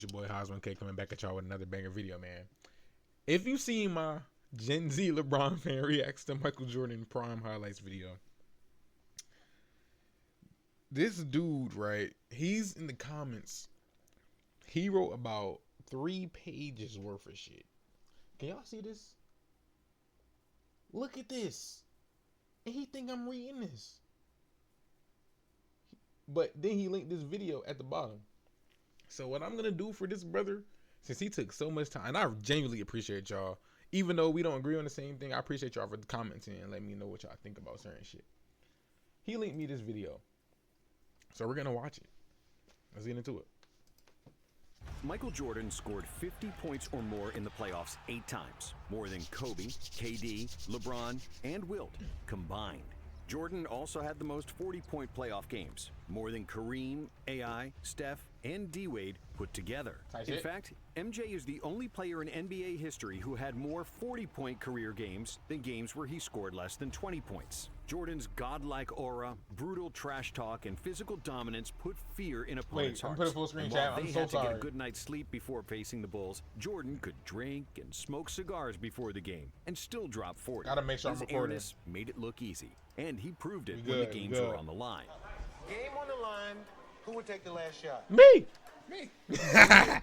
Your boy Hosman K coming back at y'all with another banger video, man. If you seen my Gen Z LeBron fan reacts to Michael Jordan Prime highlights video, this dude, right? He's in the comments. He wrote about 3 pages worth of shit. Can y'all see this? Look at this. And he think I'm reading this. But then he linked this video at the bottom. So what I'm gonna do for this brother, since he took so much time, and I genuinely appreciate y'all, even though we don't agree on the same thing, I appreciate y'all for commenting and letting me know what y'all think about certain shit. He linked me this video, so we're gonna watch it. Let's get into it. Michael Jordan scored 50 points or more in the playoffs 8 times, more than Kobe, KD, LeBron, and Wilt combined. Jordan also had the most 40-point playoff games, more than Kareem, AI, Steph, and D-Wade put together. In fact, MJ is the only player in NBA history who had more 40-point career games than games where he scored less than 20 points. Jordan's godlike aura, brutal trash talk, and physical dominance put fear in opponents' hearts. Put a full screen And chat. while I'm they so had to get sorry. a good night's sleep before facing the Bulls, Jordan could drink and smoke cigars before the game and still drop 40. Gotta make sure I'm His recording. airness made it look easy, and he proved it We when the good, we games good. were on the line. Game on the line. Who would take the last shot? Me. 8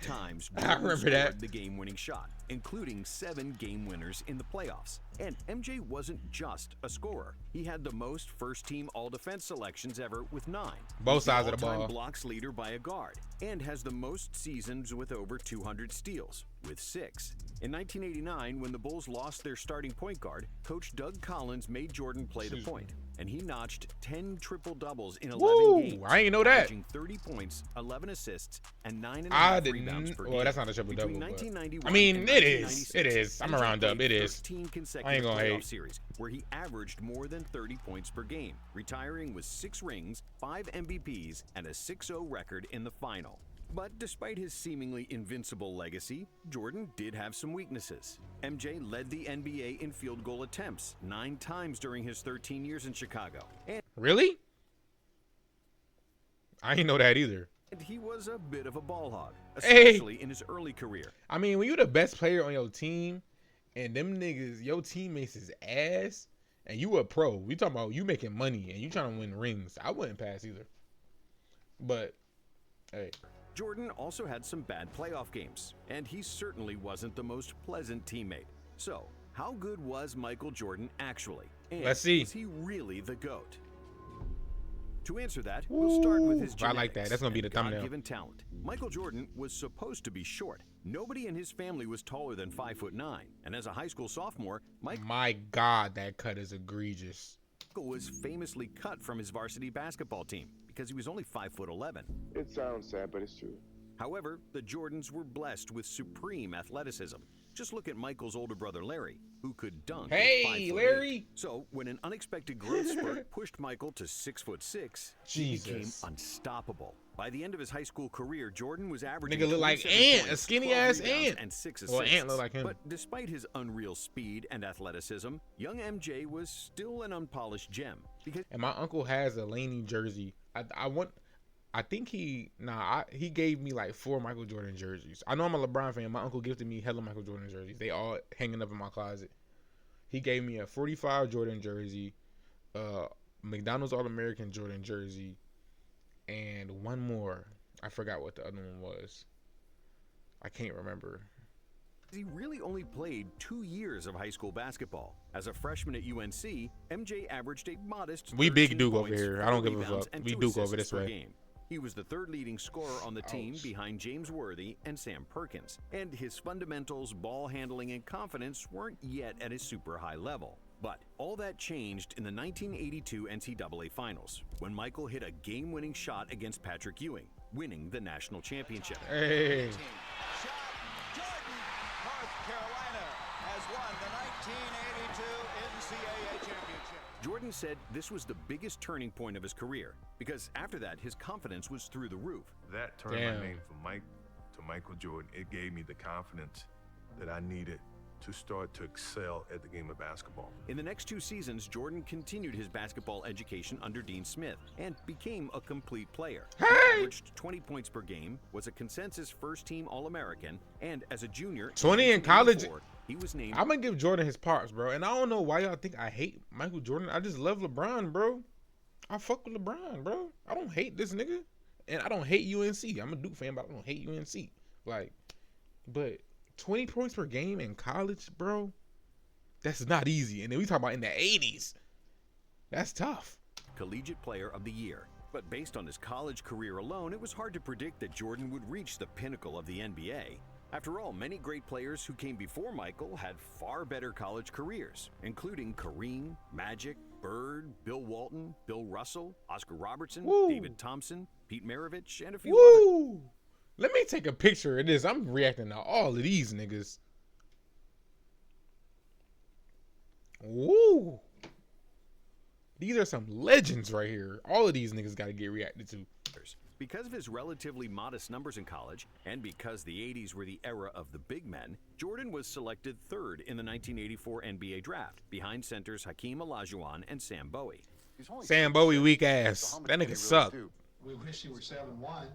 times I Jordan remember scored that. the game-winning shot, including 7 game winners in the playoffs. And MJ wasn't just a scorer. He had the most first-team all-defense selections ever with 9. Both He's sides of the all-time ball. blocks leader by a guard, and has the most seasons with over 200 steals, with 6. In 1989, when the Bulls lost their starting point guard, Coach Doug Collins made Jordan play the point, and he notched 10 triple-doubles in 11 Woo! games. I ain't know that. Averaging 30 points, 11 assists, and 9.5 I rebounds didn't. per Well, game. that's not a triple double. Between But 1991 I mean, and it is. 1996, It is. I'm MJ around up. played It is. 13 I ain't consecutive gonna playoff hate. series where he averaged more than 30 points per game, retiring with 6 rings, 5 MVPs, and a 6-0 record in the final. But despite his seemingly invincible legacy, Jordan did have some weaknesses. MJ led the NBA in field goal attempts 9 times during his 13 years in Chicago. And Really? I didn't know that either. he was a bit of a ball hog, Hey. especially in his early career. I mean, when you're the best player on your team, and them niggas, your teammates is ass, and you a pro, we talking about you making money and you trying to win rings, I wouldn't pass either. But, hey. Jordan also had some bad playoff games, and he certainly wasn't the most pleasant teammate. So, how good was Michael Jordan actually? And Let's see. was he really the GOAT? To answer that, we'll start with his I genetics like that. That's gonna be and the thumbnail. God-given talent. Michael Jordan was supposed to be short. Nobody in his family was taller than 5'9", and as a high school sophomore, My God, that cut is egregious. Michael was famously cut from his varsity basketball team because he was only 5'11". It sounds sad, but it's true. However, the Jordans were blessed with supreme athleticism. Just look at Michael's older brother Larry, who could dunk. at Hey, 5'8". Larry! So when an unexpected growth spurt pushed Michael to 6'6", he became Jesus. unstoppable. By the end of his high school career, Jordan was averaging Nigga look like 27 Ant, a points, skinny 12 ass rebounds, Ant. and 6 Well, assists. Ant look like him. But despite his unreal speed and athleticism, young MJ was still an unpolished gem because And my uncle has a Laney jersey. I think he gave me like 4 Michael Jordan jerseys. I know I'm a LeBron fan. My uncle gifted me hella Michael Jordan jerseys. They all hanging up in my closet. He gave me a 45 Jordan jersey, McDonald's All-American Jordan jersey, and one more. I forgot what the other one was. I can't remember. he really only played 2 years of high school basketball. As a freshman at UNC, MJ averaged a modest We big 13 Duke over points, here. I 4 don't give a rebounds, fuck. and We 2 Duke over assists this per way. game. He was the 3rd leading scorer on the team Ouch. behind James Worthy and Sam Perkins, and his fundamentals, ball handling, and confidence weren't yet at his super high level. But all that changed in the 1982 NCAA Finals, when Michael hit a game-winning shot against Patrick Ewing, winning the national championship. Hey. Shot. Jordan, North Carolina has won the 1982 NCAA championship. Jordan said this was the biggest turning point of his career, because after that, his confidence was through the roof. That turned Damn. my name from Mike to Michael Jordan. It gave me the confidence that I needed to start to excel at the game of basketball. In the next 2 seasons, Jordan continued his basketball education under Dean Smith and became a complete player. He averaged 20 points per game, was a consensus first-team All-American, and as a junior, 20 in college. he was named. I'm gonna give Jordan his props, bro. And I don't know why y'all think I hate Michael Jordan. I just love LeBron, bro. I fuck with LeBron, bro. I don't hate this nigga, and I don't hate UNC. I'm a Duke fan, but I don't hate UNC. Like, but 20 points per game in college, bro, that's not easy. And then we talk about in the 80s. That's tough. Collegiate Player of the Year. But based on his college career alone, it was hard to predict that Jordan would reach the pinnacle of the NBA. After all, many great players who came before Michael had far better college careers, including Kareem, Magic, Bird, Bill Walton, Bill Russell, Oscar Robertson, David Thompson, Pete Maravich, and a few others. Let me take a picture of this. I'm reacting to all of these niggas. Woo. These are some legends right here. All of these niggas got to get reacted to. Because of his relatively modest numbers in college, and because the 80s were the era of the big men, Jordan was selected 3rd in the 1984 NBA draft, behind centers Hakeem Olajuwon and Sam Bowie. Sam Bowie, weak ass. That nigga suck. We wish he were 7-1,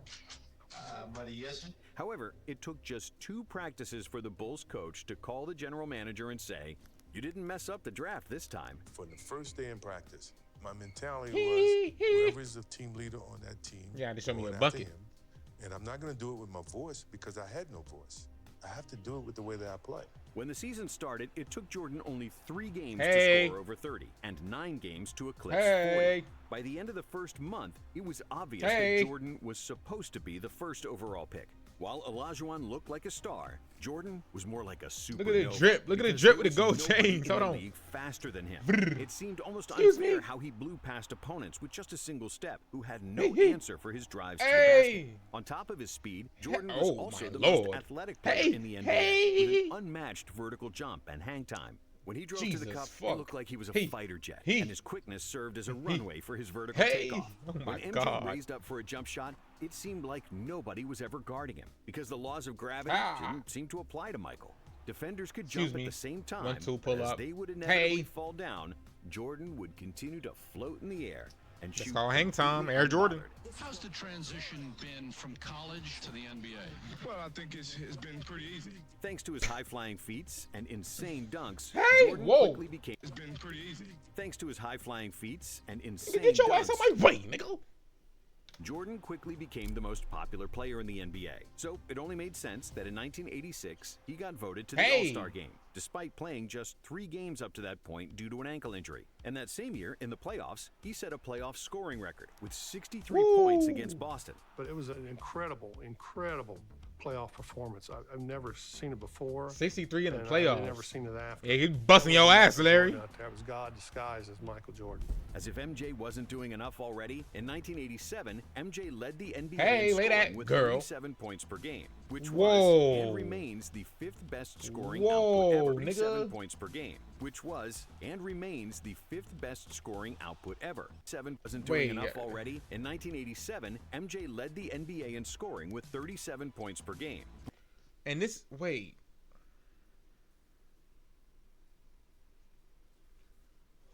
but he isn't. However, it took just 2 practices for the Bulls coach to call the general manager and say, "You didn't mess up the draft this time." For the first day in practice, my mentality was whoever's the team leader on that team. Yeah, they show me a going bucket. after him. And I'm not going to do it with my voice because I had no voice. I have to do it with the way that I play. When the season started, it took Jordan only 3 games Hey. to score over 30 and 9 games to eclipse Hey. 40. By the end of the first month, it was obvious Hey. that Jordan was supposed to be the first overall pick. While Olajuwon looked like a star, Jordan was more like a supernova. Look at the drip. Look at the because drip there with the was gold nobody chains. in Hold the on. league faster than him. It seemed almost Excuse unfair me. how he blew past opponents with just a single step, who had no Hey. answer for his drives to the Hey. basket. On top of his speed, Jordan was Oh, also my the Lord. most athletic player Hey. in the NBA, Hey. with an unmatched vertical jump and hang time. When he drove to Jesus the cup, fuck. it looked like he was a He. fighter jet, He. and his quickness served as a runway for his vertical Hey. takeoff. Oh my When MJ God. raised up for a jump shot, it seemed like nobody was ever guarding him, because the laws of gravity didn't seem to apply to Michael. Defenders could Excuse jump me. at the same time, 1, 2, but pull as up. they would inevitably Hey. fall down, Jordan would continue to float in the air and That's shoot called hang time. completely Air Jordan. unbothered. How's the transition been from college to the NBA? Well, I think it's been pretty easy. Thanks to his high-flying feats and insane dunks, Hey, Jordan whoa. quickly became. It's been pretty easy. Thanks to his high-flying feats and insane Get your dunks, ass out my way, nigga. Jordan quickly became the most popular player in the NBA. So it only made sense that in 1986, he got voted to the Hey. All-Star game, despite playing just 3 games up to that point due to an ankle injury. And that same year, in the playoffs, he set a playoff scoring record with 63 points against Boston. But it was an incredible playoff performance. I've never seen it before. 63 in the and playoffs. I've never seen it after. Yeah, he busting your ass, Larry. That was God disguised as Michael Jordan. As if MJ wasn't doing enough already, in 1987, MJ led the NBA Hey, in lay scoring that with girl. 37 points per game, which Whoa. was and remains the 5th best scoring Whoa, output ever. nigga. 7 points per game, which was and remains the 5th best scoring output ever. 7 wasn't doing enough already. In 1987, MJ led the NBA in scoring with 37 points per game. And this, wait.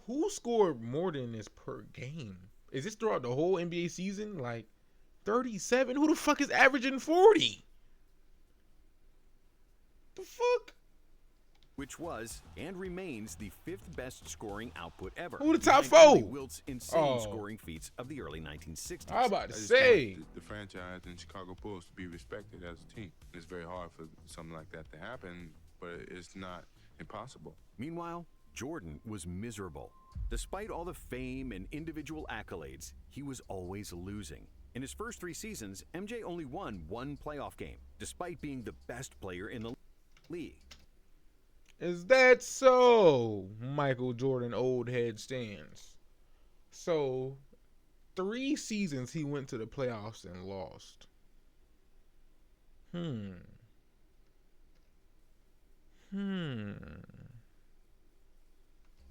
Who scored more than this per game? Is this throughout the whole NBA season? Like 37? Who the fuck is averaging 40? The fuck? Which was and remains the 5th best scoring output ever. Who the top behind only 4? Wilt's insane Oh. scoring feats of the early 1960s. I was about to I just say. want the franchise and Chicago Bulls to be respected as a team. It's very hard for something like that to happen, but it's not impossible. Meanwhile, Jordan was miserable. Despite all the fame and individual accolades, he was always losing. In his first 3 seasons, MJ only won 1 playoff game, despite being the best player in the league. Is that so? Michael Jordan old head stands. So 3 seasons he went to the playoffs and lost.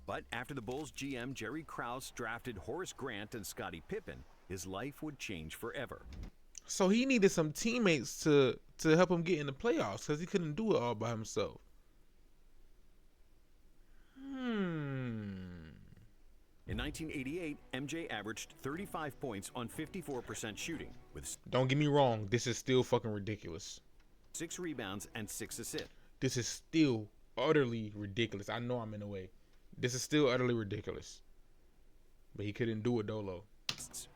But after the Bulls GM Jerry Krause drafted Horace Grant and Scottie Pippen, his life would change forever. So he needed some teammates to help him get in the playoffs because he couldn't do it all by himself. In 1988, MJ averaged 35 points on 54% shooting, with Don't get me wrong. This is still fucking ridiculous. 6 rebounds and 6 assists. This is still utterly ridiculous. I know I'm in the way. This is still utterly ridiculous. But he couldn't do it dolo.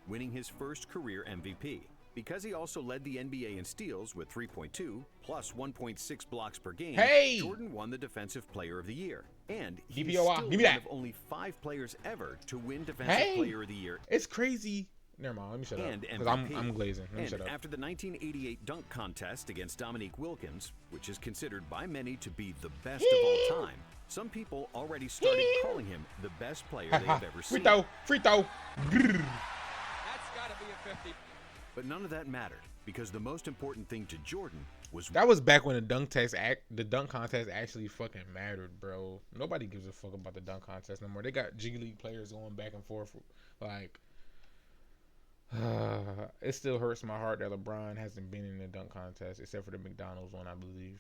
Winning his first career MVP. Because he also led the NBA in steals with 3.2 plus 1.6 blocks per game, Jordan won the Defensive Player of the Year. And he's still one of only 5 players ever to win Defensive Player of the Year. It's crazy. Never mind. Let me shut up. Because I'm glazing. Let me shut up. After the 1988 dunk contest against Dominique Wilkins, which is considered by many to be the best of all time, some people already started calling him the best player they have ever seen. Free throw. That's got to be a 50. But none of that mattered, because the most important thing to Jordan was... That was back when the dunk contest actually fucking mattered, bro. Nobody gives a fuck about the dunk contest no more. They got G League players going back and forth. Like, it still hurts my heart that LeBron hasn't been in the dunk contest, except for the McDonald's one, I believe.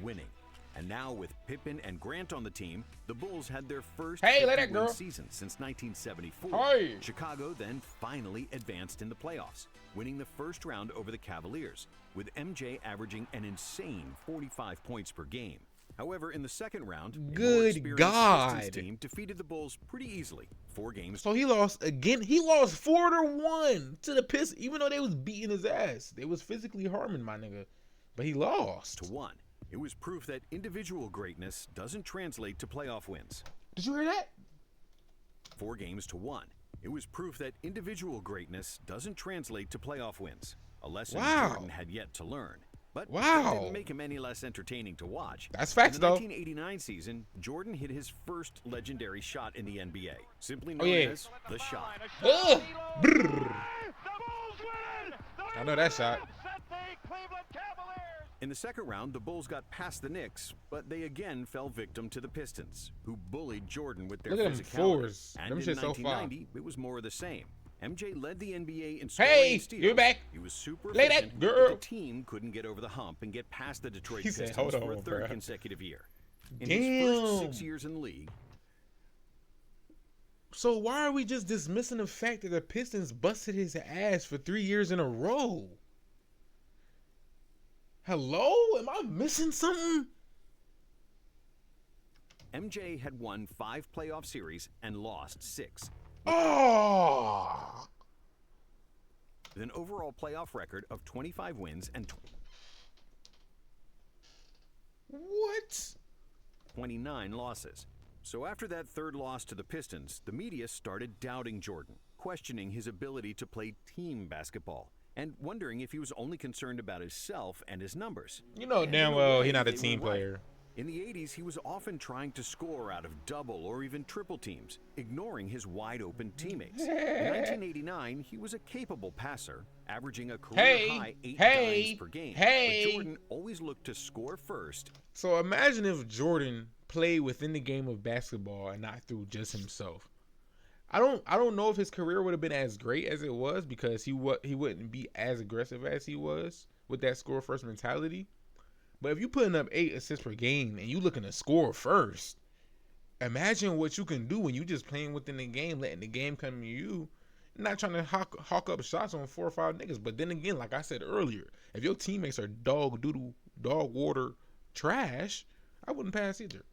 Winning. And now with Pippen and Grant on the team, the Bulls had their first win season since 1974. Chicago then finally advanced in the playoffs, winning the first round over the Cavaliers, with MJ averaging an insane 45 points per game. However, in the second round, good God, Pistons team defeated the Bulls pretty easily, 4 games. So he lost again. He lost 4-1 to the Pistons, even though they was beating his ass. They was physically harming my nigga, but he lost to 1. It was proof that individual greatness doesn't translate to playoff wins. Did you hear that? 4 games to 1. It was proof that individual greatness doesn't translate to playoff wins. A lesson Jordan had yet to learn. But that didn't make him any less entertaining to watch. That's facts, though. In the 1989 season, Jordan hit his first legendary shot in the NBA, simply known as the shot. I know that shot. In the second round, the Bulls got past the Knicks, but they again fell victim to the Pistons, who bullied Jordan with their physicality. And in 1990, it was more of the same. MJ led the NBA in scoring and steals. You're back. He was super efficient, but the team couldn't get over the hump and get past the Detroit Pistons for a third consecutive year. In his first 6 years in the league. So why are we just dismissing the fact that the Pistons busted his ass for 3 years in a row? Hello? Am I missing something? MJ had won 5 playoff series and lost 6. Oh! With an overall playoff record of 25 wins and 29 losses. So after that third loss to the Pistons, the media started doubting Jordan, questioning his ability to play team basketball, and wondering if he was only concerned about himself and his numbers. You know damn well he's not a team player. In the 80s, he was often trying to score out of double or even triple teams, ignoring his wide-open teammates. In 1989, he was a capable passer, averaging a career-high 8 dimes per game. But Jordan always looked to score first. So imagine if Jordan played within the game of basketball and not through just himself. I don't know if his career would have been as great as it was, because he wouldn't be as aggressive as he was with that score first mentality. But if you putting up 8 assists per game and you looking to score first, imagine what you can do when you just playing within the game, letting the game come to you, not trying to hawk up shots on 4 or 5 niggas. But then again, like I said earlier, if your teammates are dog water trash, I wouldn't pass either.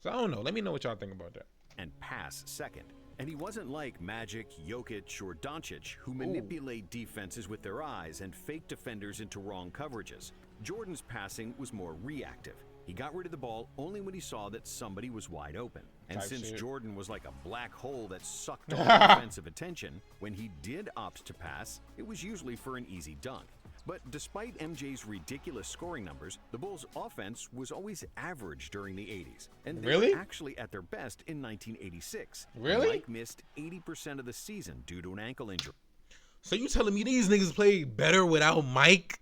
So I don't know. Let me know what y'all think about that. And pass second. And he wasn't like Magic, Jokic, or Doncic, who manipulate defenses with their eyes and fake defenders into wrong coverages. Jordan's passing was more reactive. He got rid of the ball only when he saw that somebody was wide open. And since Jordan was like a black hole that sucked all the defensive attention, when he did opt to pass, it was usually for an easy dunk. But despite MJ's ridiculous scoring numbers, the Bulls' offense was always average during the 80s. And they were actually at their best in 1986. Mike missed 80% of the season due to an ankle injury. So you telling me these niggas played better without Mike?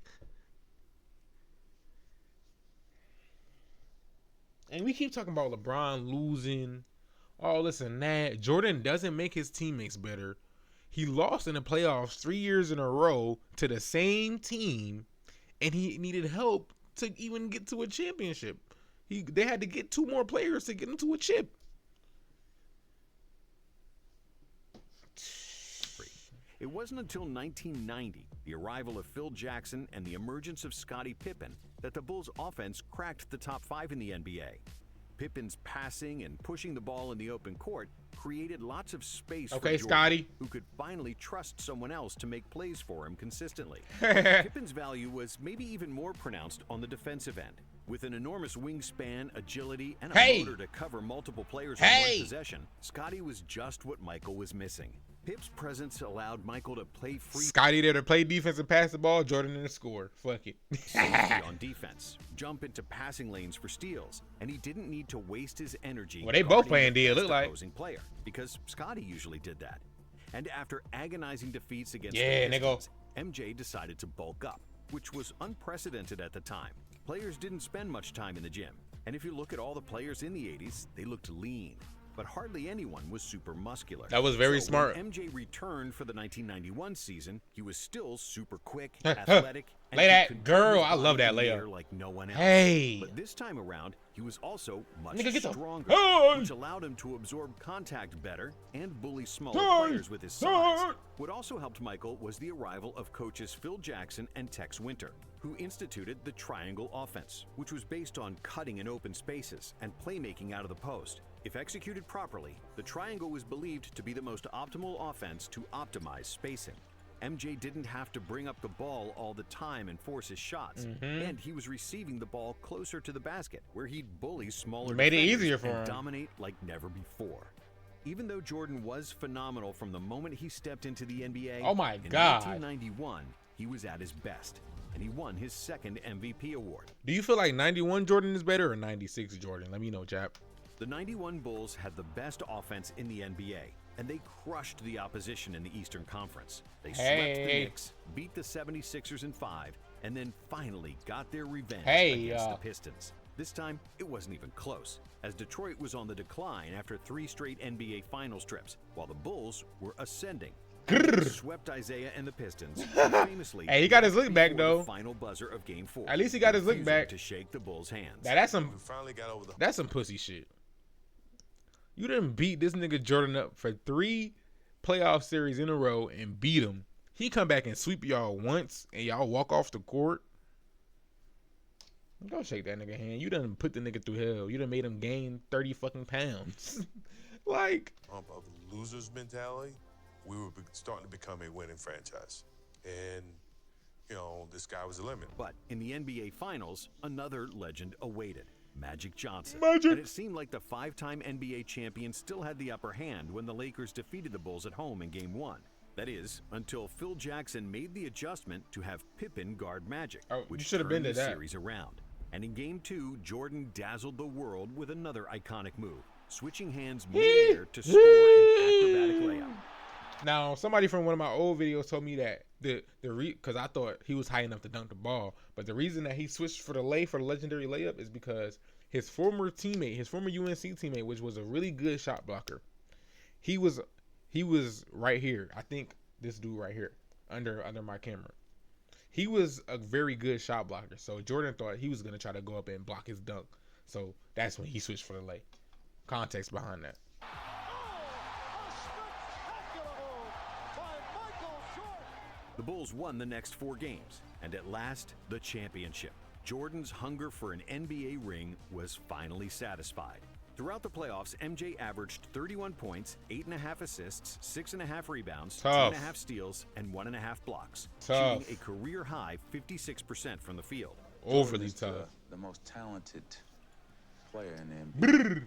And we keep talking about LeBron losing, all this and that. Jordan doesn't make his teammates better. He lost in the playoffs 3 years in a row to the same team, and he needed help to even get to a championship. They had to get 2 more players to get into a chip. It wasn't until 1990, the arrival of Phil Jackson and the emergence of Scottie Pippen, that the Bulls' offense cracked the top 5 in the NBA. Pippen's passing and pushing the ball in the open court created lots of space for Jordan, Scotty, who could finally trust someone else to make plays for him consistently. Pippen's value was maybe even more pronounced on the defensive end. With an enormous wingspan, agility, and a motor to cover multiple players in one possession, Scottie was just what Michael was missing. Pip's presence allowed Michael to play free. Scottie there to play defense and pass the ball. Jordan in the score. Fuck it. Safety on defense, jump into passing lanes for steals, and he didn't need to waste his energy. Well, they both playing D. It looked like opposing player because Scottie usually did that. And after agonizing defeats against the Pistons, MJ decided to bulk up, which was unprecedented at the time. Players didn't spend much time in the gym, and if you look at all the players in the 80s, they looked lean. But hardly anyone was super muscular. That was very smart. When MJ returned for the 1991 season, he was still super quick, athletic, and lay that girl. I love that layup. Like no one else. Hey. But this time around, he was also much stronger, which allowed him to absorb contact better and bully smaller players with his size. What also helped Michael was the arrival of coaches Phil Jackson and Tex Winter, who instituted the triangle offense, which was based on cutting in open spaces and playmaking out of the post. If executed properly, the triangle was believed to be the most optimal offense to optimize spacing. MJ didn't have to bring up the ball all the time and force his shots, and he was receiving the ball closer to the basket, where he'd bully smaller made it defenders easier for and him. dominate like never before. Even though Jordan was phenomenal from the moment he stepped into the NBA, oh my in God, 1991, he was at his best, and he won his second MVP award. Do you feel like 91 Jordan is better or 96 Jordan? Let me know, chap. The 91 Bulls had the best offense in the NBA, and they crushed the opposition in the Eastern Conference. They swept the Knicks, beat the 76ers in 5, and then finally got their revenge against the Pistons. This time, it wasn't even close, as Detroit was on the decline after 3 straight NBA Finals trips, while the Bulls were ascending. Swept Isaiah and the Pistons. Famously, he got his look back though. The final buzzer of Game 4. At least he got his look back to shake the Bulls' hands. Now that's some. We finally got over the. That's some pussy shit. You didn't beat this nigga Jordan up for 3 playoff series in a row and beat him. He come back and sweep y'all once and y'all walk off the court. Go shake that nigga hand. You done put the nigga through hell. You done made him gain 30 fucking pounds. Like Of losers mentality, we were starting to become a winning franchise. And, you know, this guy was a limit. But in the NBA Finals, another legend awaited. Magic Johnson. Magic. And it seemed like the 5-time NBA champion still had the upper hand when the Lakers defeated the Bulls at home in Game 1. That is, until Phil Jackson made the adjustment to have Pippen guard Magic, which should have been to turned the that series around. And in Game 2, Jordan dazzled the world with another iconic move, switching hands mid-air to score an acrobatic layup. Now, somebody from one of my old videos told me that because I thought he was high enough to dunk the ball, but the reason that he switched for the legendary layup is because his former teammate, his former UNC teammate, which was a really good shot blocker, he was right here. I think this dude right here under my camera. He was a very good shot blocker, so Jordan thought he was gonna try to go up and block his dunk. So that's when he switched for the lay. Context behind that. The Bulls won the next 4 games, and at last, the championship. Jordan's hunger for an NBA ring was finally satisfied. Throughout the playoffs, MJ averaged 31 points, 8.5 assists, 6.5 rebounds, 2.5 steals, and 1.5 blocks, shooting a career-high 56% from the field. Overly tough. The most talented player in the NBA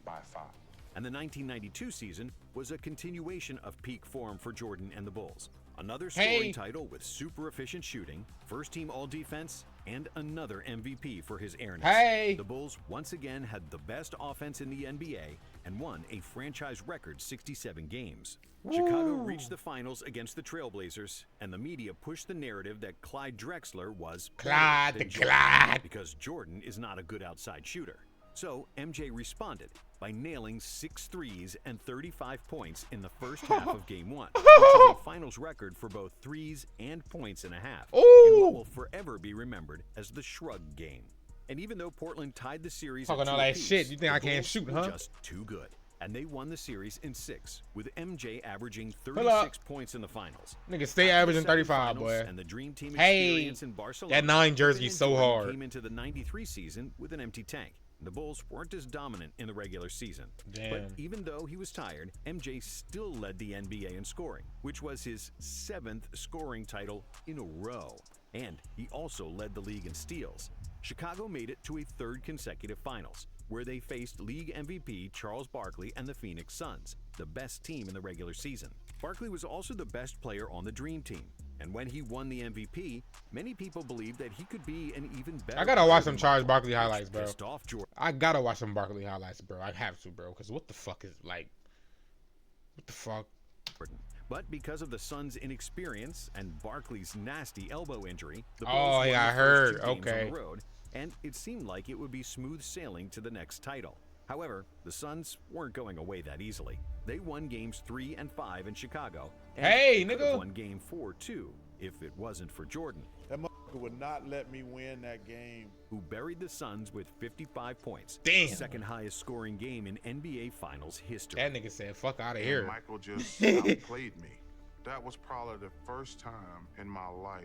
by far. And the 1992 season was a continuation of peak form for Jordan and the Bulls. Another scoring title with super efficient shooting, first-team all-defense, and another MVP for his airness. The Bulls once again had the best offense in the NBA and won a franchise record 67 games. Chicago reached the finals against the Trailblazers, and the media pushed the narrative that Clyde Drexler was because Jordan is not a good outside shooter. So MJ responded by nailing 6 threes and 35 points in the first half of Game 1, which is a finals record for both threes and points and a half, in what will forever be remembered as the Shrug Game. And even though Portland tied the series talking all that shit, you think I can't shoot, huh? Just too good. and they won the series in 6, with MJ averaging 36 points in the finals. Nigga, stay averaging 35, boy. And the Dream Team Hey, experience in Barcelona, that 9 jersey so Jordan hard. came into the 93 season with an empty tank. The Bulls weren't as dominant in the regular season. Damn. But even though he was tired, MJ still led the NBA in scoring, which was his 7th scoring title in a row. And he also led the league in steals. Chicago made it to a 3rd consecutive finals, where they faced league MVP Charles Barkley and the Phoenix Suns, the best team in the regular season. Barkley was also the best player on the Dream Team, and when he won the MVP, many people believed that he could be an even better. I gotta watch some Charles Barkley highlights, bro. Off I gotta watch some Barkley highlights, bro. I have to, bro, because what the fuck is, like, what the fuck? But because of the Suns' inexperience and Barkley's nasty elbow injury, the Bulls Oh, won yeah, I the first heard. 2 games Okay. on the road, and it seemed like it would be smooth sailing to the next title. However, the Suns weren't going away that easily. They won games 3 and 5 in Chicago. And Hey, they could have nigga. won game 4 too, if it wasn't for Jordan. That motherfucker would not let me win that game. Who buried the Suns with 55 points. Damn. The 2nd highest scoring game in NBA Finals history. That nigga said, fuck out of And here. Michael just outplayed me. That was probably the first time in my life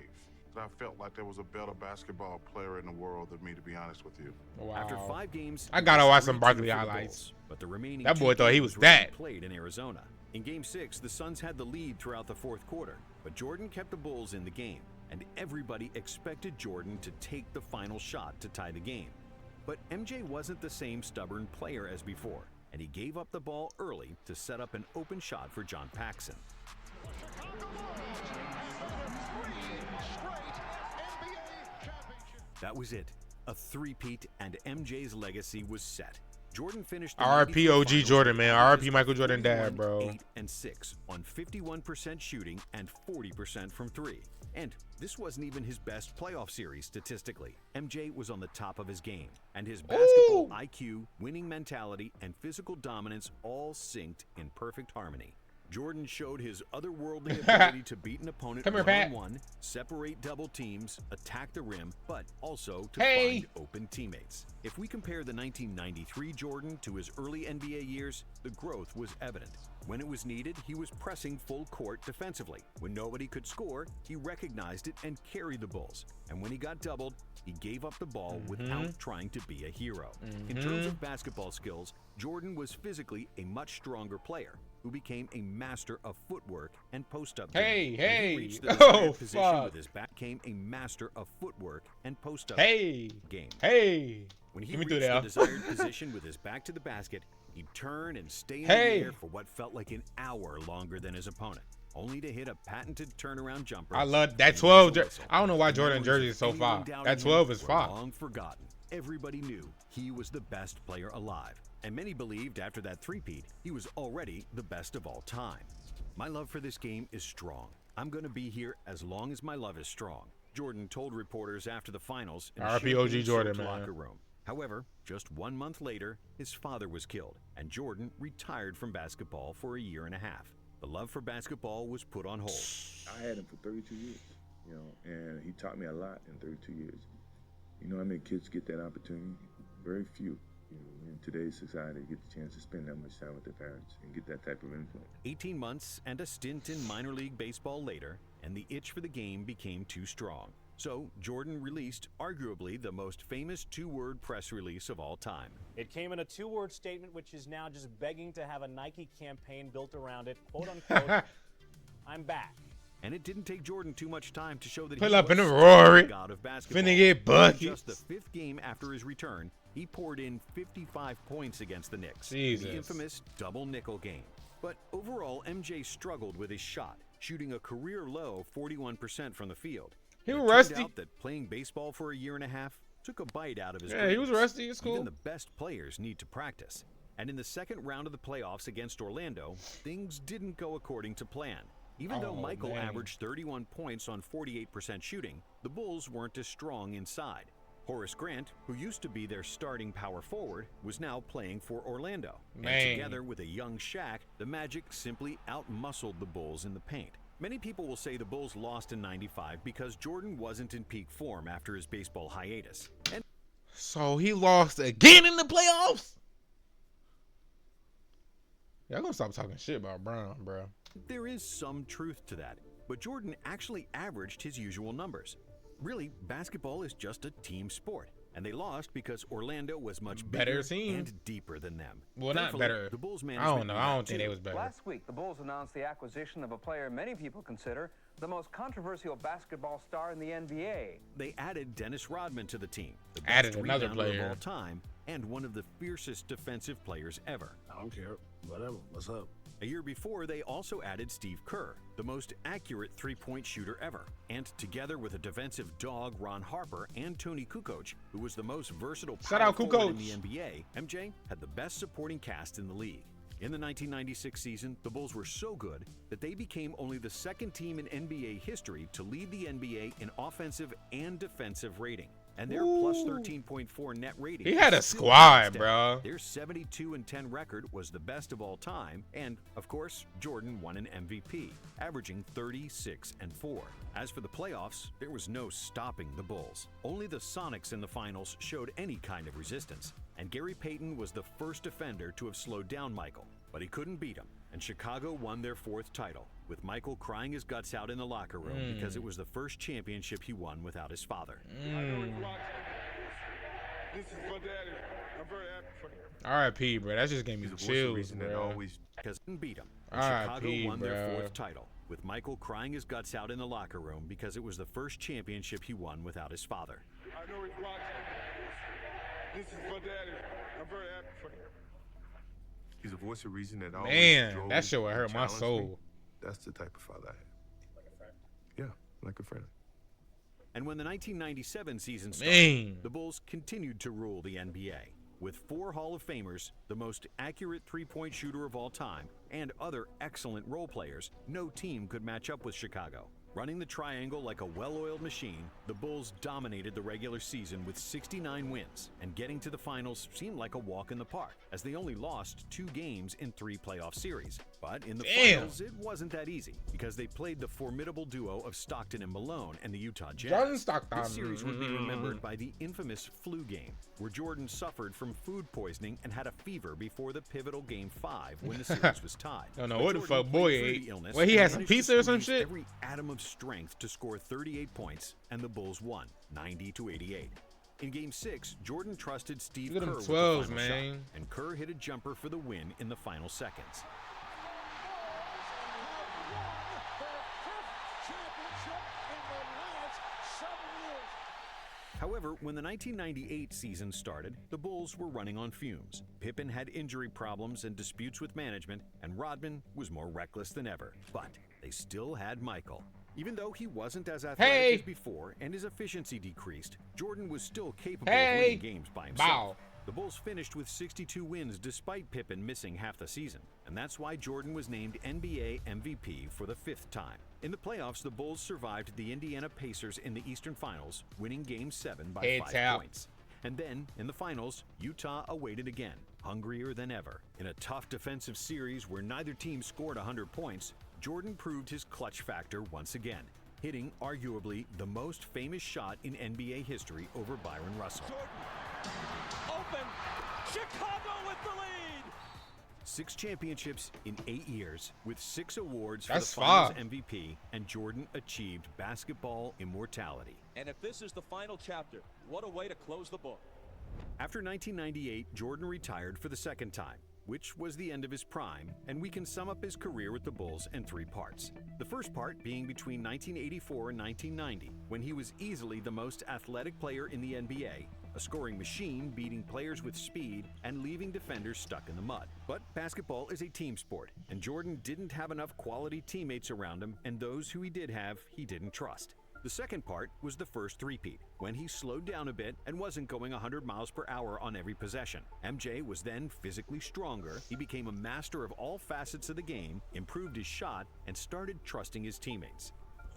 that I felt like there was a better basketball player in the world than me, to be honest with you. Wow. After 5 games, I gotta it was watch some 3-2 Barkley for the highlights. Bulls, but the remaining That boy 2 thought he games was were that. played in Arizona. In Game 6, the Suns had the lead throughout the 4th quarter, but Jordan kept the Bulls in the game, and everybody expected Jordan to take the final shot to tie the game. But MJ wasn't the same stubborn player as before, and he gave up the ball early to set up an open shot for John Paxson. That was it. A 3-peat, and MJ's legacy was set. Jordan finished the RP 94 OG finals Jordan, with man. averages RP Michael of Jordan dad, 31, bro. 8 and 6 on 51% shooting and 40% from 3. And this wasn't even his best playoff series statistically. MJ was on the top of his game, and his basketball IQ, winning mentality, and physical dominance all synced in perfect harmony. Jordan showed his otherworldly ability to beat an opponent Come here, Pat. one-on-one, separate double teams, attack the rim, but also to Hey. find open teammates. If we compare the 1993 Jordan to his early NBA years, the growth was evident. When it was needed, he was pressing full court defensively. When nobody could score, he recognized it and carried the Bulls. And when he got doubled, he gave up the ball without trying to be a hero. In terms of basketball skills, Jordan was physically a much stronger player who became a master of footwork and post-up game. Hey, When hey. he reached the Oh, desired position fuck. with his back, came a master of footwork and post-up Hey. game. Hey. When he Let me reached do the that. desired position with his back to the basket, he'd turn and stay in Hey. the air for what felt like an hour longer than his opponent, only to hit a patented turnaround jumper. I love that and 12 use a jer- whistle. I don't know why The Jordan memories jersey of is so anyone fire. doubting That him 12 is were fire. long forgotten. Everybody knew he was the best player alive, and many believed after that 3-peat, he was already the best of all time. My love for this game is strong. I'm going to be here as long as my love is strong, Jordan told reporters after the finals in a RP OG champagne-soaked Jordan, man. locker room. However, just 1 month later, his father was killed, and Jordan retired from basketball for a year and a half. The love for basketball was put on hold. I had him for 32 years, you know, and he taught me a lot in 32 years. You know how many kids get that opportunity? Very few. You know, in today's society, get the chance to spend that much time with their parents and get that type of influence. 18 months and a stint in minor league baseball later, and the itch for the game became too strong. So Jordan released arguably the most famous 2-word press release of all time. It came in a 2-word statement, which is now just begging to have a Nike campaign built around it. Quote unquote, I'm back. And it didn't take Jordan too much time to show that Pull he up was in the still Rory. the god of basketball. Finna get In buckets. just the 5th game after his return, he poured in 55 points against the Knicks in Jesus. the infamous double nickel game. But overall, MJ struggled with his shot, shooting a career-low 41% from the field. He It was turned rusty. out that playing baseball for a year and a half took a bite out of his Yeah, he was grades. rusty. It's cool. Even the best players need to practice. And in the 2nd round of the playoffs against Orlando, things didn't go according to plan. Even though Oh, Michael man. averaged 31 points on 48% shooting, the Bulls weren't as strong inside. Horace Grant, who used to be their starting power forward, was now playing for Orlando. Man. And together with a young Shaq, the Magic simply outmuscled the Bulls in the paint. Many people will say the Bulls lost in '95 because Jordan wasn't in peak form after his baseball hiatus. And So he lost again in the playoffs? Y'all gonna stop talking shit about Brown, bro. There is some truth to that, but Jordan actually averaged his usual numbers. Really, basketball is just a team sport, and they lost because Orlando was much Better bigger team. and deeper than them. Well, not Thankfully, better. The Bulls I management don't know. knew I that don't think too. they was better. Last week, the Bulls announced the acquisition of a player many people consider the most controversial basketball star in the NBA. They added Dennis Rodman to the team, the Added best another rebounder player. of all time, and one of the fiercest defensive players ever. I don't care. Whatever. What's up? A year before, they also added Steve Kerr, the most accurate three-point shooter ever. And together with a defensive dog, Ron Harper, and Tony Kukoc, who was the most versatile Shout power out forward in Kukoc. the NBA, MJ had the best supporting cast in the league. In the 1996 season, the Bulls were so good that they became only the second team in NBA history to lead the NBA in offensive and defensive rating. And their plus 13.4 net rating. He had a still squad, outstanding. bro. Their 72-10 record was the best of all time, and of course, Jordan won an MVP, averaging 36-4. As for the playoffs, there was no stopping the Bulls. Only the Sonics in the finals showed any kind of resistance, and Gary Payton was the first defender to have slowed down Michael, but he couldn't beat him, and Chicago won their fourth title, with Michael crying his guts out in the locker room because it was the first championship he won without his father. This is for daddy. I'm very happy for you. R.I.P. bro. That just gave me chills, Reason that bro. always because beat him. And R.I.P., Chicago won their bro. fourth title, with Michael crying his guts out in the locker room because it was the first championship he won without his father. I know he's watching. This is for daddy. I'm very happy for you. He's a voice of reason that always Man, drove that shit would and hurt my challenged me. soul. That's the type of father I had. Like a friend. Yeah, like a friend. And when the 1997 season started, Man. the Bulls continued to rule the NBA. With 4 Hall of Famers, the most accurate three-point shooter of all time, and other excellent role players, no team could match up with Chicago. Running the triangle like a well-oiled machine, the Bulls dominated the regular season with 69 wins, and getting to the finals seemed like a walk in the park, as they only lost 2 games in 3 playoff series. But in the finals, it wasn't that easy, because they played the formidable duo of Stockton and Malone and the Utah Jazz. Jordan Stockton. This series would be remembered by the infamous flu game, where Jordan suffered from food poisoning and had a fever before the pivotal Game 5 when the series was tied. Don't know But what the Jordan fuck boy played through ate. the illness Well, he and had some managed to pizza or some squeeze shit? every atom of strength to score 38 points, and the Bulls won 90-88. In Game 6, Jordan trusted Steve Look at Kerr them with the 12s, final man. shot, and Kerr hit a jumper for the win in the final seconds. However, when the 1998 season started, the Bulls were running on fumes. Pippen had injury problems and disputes with management, and Rodman was more reckless than ever. But they still had Michael. Even though he wasn't as athletic as before and his efficiency decreased, Jordan was still capable of winning games by himself. Bow. The Bulls finished with 62 wins despite Pippen missing half the season, and that's why Jordan was named NBA MVP for the 5th time. In the playoffs, the Bulls survived the Indiana Pacers in the Eastern Finals, winning Game 7 by 5 points. And then, in the finals, Utah awaited again, hungrier than ever. In a tough defensive series where neither team scored 100 points, Jordan proved his clutch factor once again, hitting arguably the most famous shot in NBA history over Byron Russell. Open. Chicago with the lead. 6 championships in 8 years, with 6 awards for That's the Finals fine. MVP, and Jordan achieved basketball immortality. And if this is the final chapter, what a way to close the book. After 1998, Jordan retired for the 2nd time, which was the end of his prime, and we can sum up his career with the Bulls in 3 parts. The first part being between 1984 and 1990, when he was easily the most athletic player in the NBA, a scoring machine beating players with speed and leaving defenders stuck in the mud. But basketball is a team sport, and Jordan didn't have enough quality teammates around him, and those who he did have, he didn't trust. The second part was the first three-peat, when he slowed down a bit and wasn't going 100 miles per hour on every possession. MJ was then physically stronger, he became a master of all facets of the game, improved his shot, and started trusting his teammates.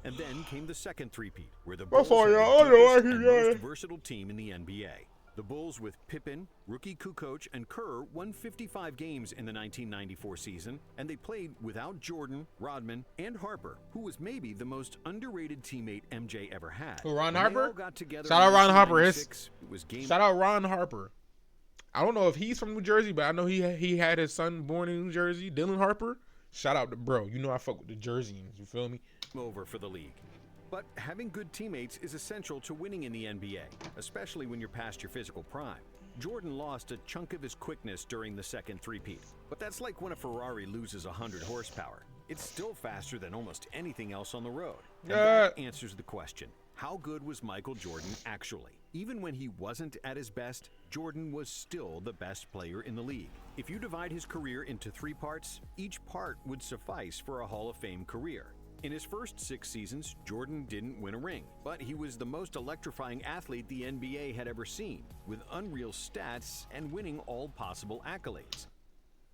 And then came the second three-peat, where the Bulls had the deepest and most versatile team in the NBA. The Bulls with Pippen, rookie Kukoc, and Kerr won 55 games in the 1994 season, and they played without Jordan, Rodman, and Harper, who was maybe the most underrated teammate MJ ever had. Who, Ron When they Harper? all got together Shout in out Ron Harper. 1996, it was game Shout out Ron Harper. I don't know if he's from New Jersey, but I know he had his son born in New Jersey. Dylan Harper. Shout out to bro. You know I fuck with the Jerseyans. You feel me? Over for the league. But having good teammates is essential to winning in the NBA, especially when you're past your physical prime. Jordan lost a chunk of his quickness during the second three-peat, but that's like when a Ferrari loses 100 horsepower. It's still faster than almost anything else on the road. And that answers the question, how good was Michael Jordan actually? Even when he wasn't at his best, Jordan was still the best player in the league. If you divide his career into 3 parts, each part would suffice for a Hall of Fame career. In his first 6 seasons, Jordan didn't win a ring, but he was the most electrifying athlete the NBA had ever seen, with unreal stats and winning all possible accolades.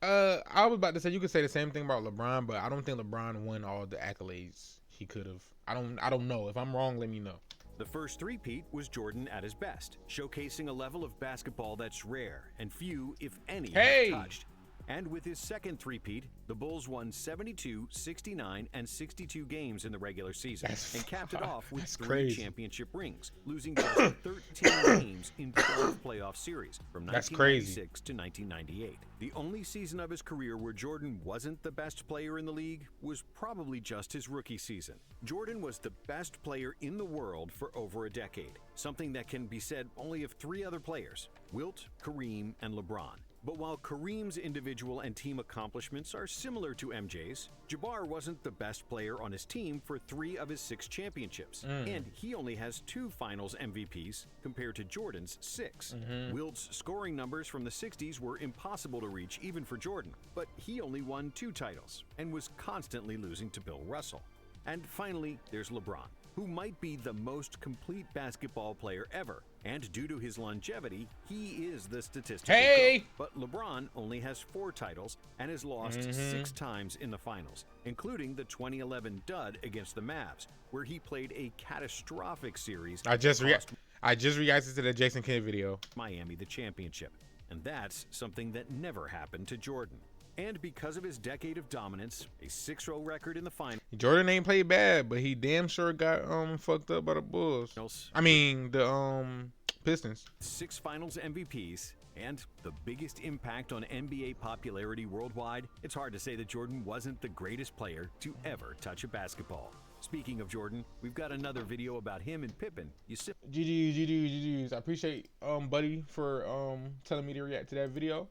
I was about to say you could say the same thing about LeBron, but I don't think LeBron won all the accolades he could have. I don't know. If I'm wrong, let me know. The first three-peat was Jordan at his best, showcasing a level of basketball that's rare and few, if any, have touched. And with his second three-peat, the Bulls won 72, 69, and 62 games in the regular season and capped it off with 3 championship rings, losing just 13 games in 12 playoff series from 1996 to 1998. The only season of his career where Jordan wasn't the best player in the league was probably just his rookie season. Jordan was the best player in the world for over a decade, something that can be said only of 3 other players, Wilt, Kareem, and LeBron. But while Kareem's individual and team accomplishments are similar to MJ's, Jabbar wasn't the best player on his team for 3 of his 6 championships, and he only has 2 finals MVPs compared to Jordan's 6. Wilt's scoring numbers from the 60s were impossible to reach even for Jordan, but he only won 2 titles and was constantly losing to Bill Russell. And finally, there's LeBron, who might be the most complete basketball player ever. And due to his longevity, he is the statistical GOAT. But LeBron only has 4 titles and has lost 6 times in the finals, including the 2011 dud against the Mavs, where he played a catastrophic series. I just reacted to the Jason Kidd video. Miami the championship. And that's something that never happened to Jordan. And because of his decade of dominance, a 6-0 record in the finals. Jordan ain't played bad, but he damn sure got fucked up by the Bulls. I mean the Pistons. 6 finals MVPs and the biggest impact on NBA popularity worldwide. It's hard to say that Jordan wasn't the greatest player to ever touch a basketball. Speaking of Jordan, we've got another video about him and Pippen. GG's. I appreciate Buddy for telling me to react to that video.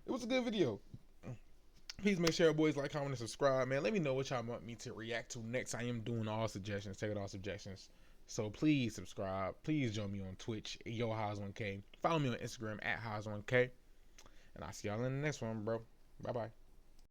It was a good video. Please make sure boys like, comment, and subscribe, man. Let me know what y'all want me to react to next. I am doing all suggestions, taking all suggestions. So please subscribe. Please join me on Twitch, YoHows1K. Follow me on Instagram @Hows1K. And I'll see y'all in the next one, bro. Bye-bye.